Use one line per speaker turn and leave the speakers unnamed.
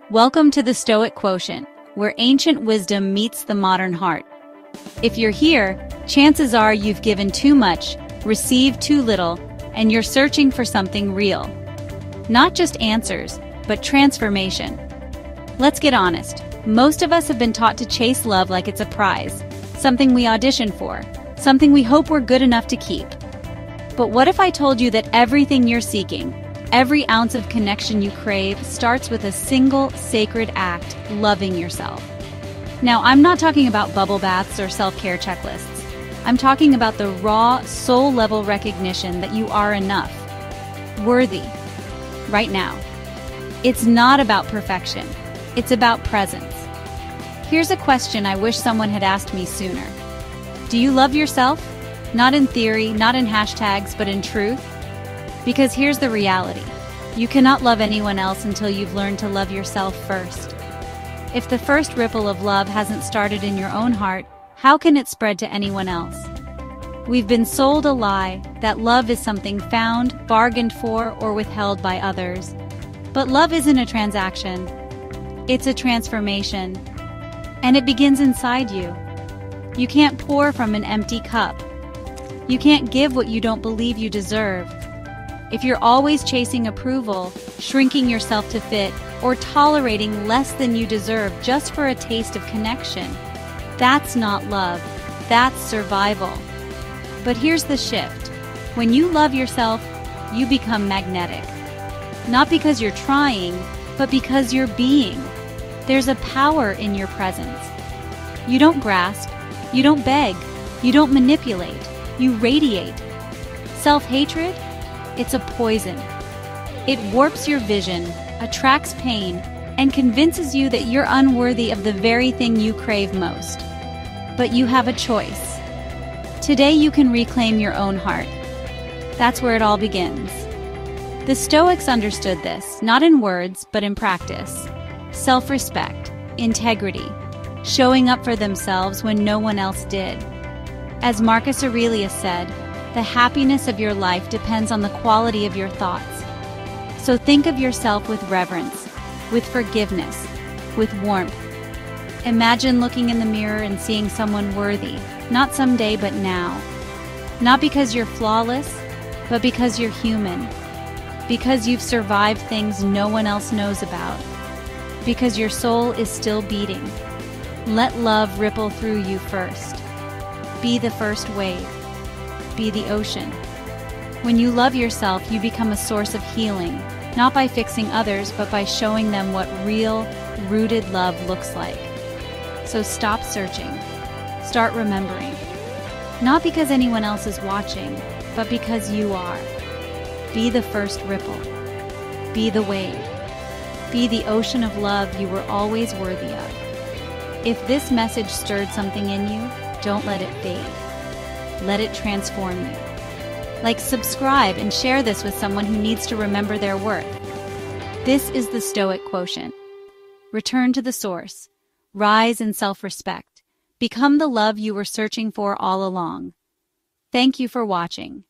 Welcome to the Stoic Quotient, where ancient wisdom meets the modern heart. If you're here, chances are you've given too much, received too little, and you're searching for something real. Not just answers, but transformation. Let's get honest. Most of us have been taught to chase love like it's a prize, something we audition for, something we hope we're good enough to keep. But what if I told you that everything you're seeking, every ounce of connection you crave, starts with a single sacred act, loving yourself? Now, I'm not talking about bubble baths or self-care checklists. I'm talking about the raw, soul-level recognition that you are enough, worthy, right now. It's not about perfection. It's about presence. Here's a question I wish someone had asked me sooner. Do you love yourself? Not in theory, not in hashtags, but in truth? Because here's the reality. You cannot love anyone else until you've learned to love yourself first. If the first ripple of love hasn't started in your own heart, how can it spread to anyone else? We've been sold a lie that love is something found, bargained for, or withheld by others. But love isn't a transaction. It's a transformation. And it begins inside you. You can't pour from an empty cup. You can't give what you don't believe you deserve. If you're always chasing approval, shrinking yourself to fit, or tolerating less than you deserve just for a taste of connection, that's not love. That's survival. But here's the shift. When you love yourself, you become magnetic. Not because you're trying, but because you're being. There's a power in your presence. You don't grasp, you don't beg, you don't manipulate, you radiate. Self-hatred? It's a poison. It warps your vision, attracts pain, and convinces you that you're unworthy of the very thing you crave most. But you have a choice. Today you can reclaim your own heart. That's where it all begins. The Stoics understood this, not in words, but in practice. Self-respect, integrity, showing up for themselves when no one else did. As Marcus Aurelius said, the happiness of your life depends on the quality of your thoughts. So think of yourself with reverence, with forgiveness, with warmth. Imagine looking in the mirror and seeing someone worthy, not someday but now. Not because you're flawless, but because you're human. Because you've survived things no one else knows about. Because your soul is still beating. Let love ripple through you first. Be the first wave. Be the ocean. When you love yourself, you become a source of healing, not by fixing others, but by showing them what real, rooted love looks like. So stop searching. Start remembering. Not because anyone else is watching, but because you are. Be the first ripple. Be the wave. Be the ocean of love you were always worthy of. If this message stirred something in you, don't let it fade. Let it transform you. Like, subscribe and share this with someone who needs to remember their worth. This is the Stoic Quotient. Return to the source. Rise in self-respect. Become the love you were searching for all along. Thank you for watching.